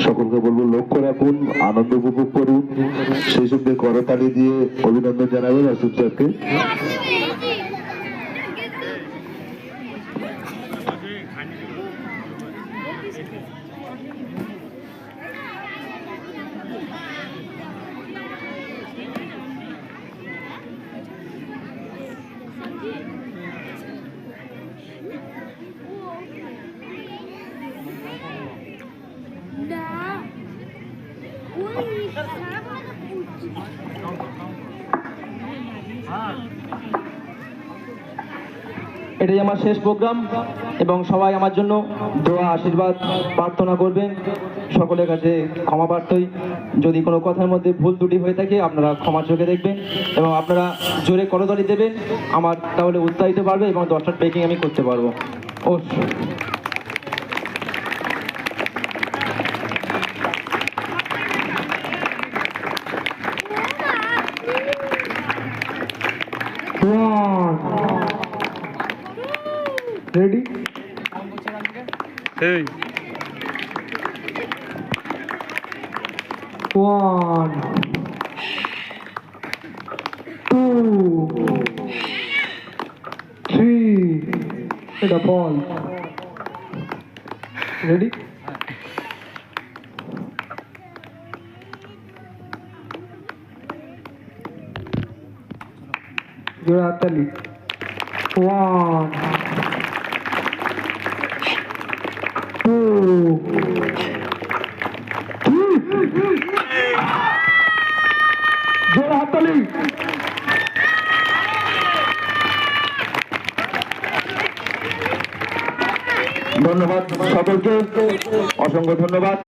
সকলকে বলবো লক্ষ্য রাখুন, আনন্দ উপভোগ করুন, সেই সঙ্গে করতালি দিয়ে অভিনন্দন জানাবেন আসিফ স্যারকে। এটাই আমার শেষ প্রোগ্রাম এবং সবাই আমার জন্য দোয়া আশীর্বাদ প্রার্থনা করবেন। সকলের কাছে ক্ষমা প্রার্থী, যদি কোনো কথার মধ্যে ভুল ত্রুটি হয়ে থাকে আপনারা ক্ষমা চোখে দেখবেন এবং আপনারা জোরে করতালি দেবেন, আমার তাহলে উৎসাহিত বাড়বে এবং 10টা পেকিং আমি করতে পারবো। অবশ্যই ready? Hey. 1, 2, 3. Hit a ball. Ready? Your Atali. 1, 2, 3. জোরে হাততালি। ধন্যবাদ সকলকে, অসংখ্য ধন্যবাদ।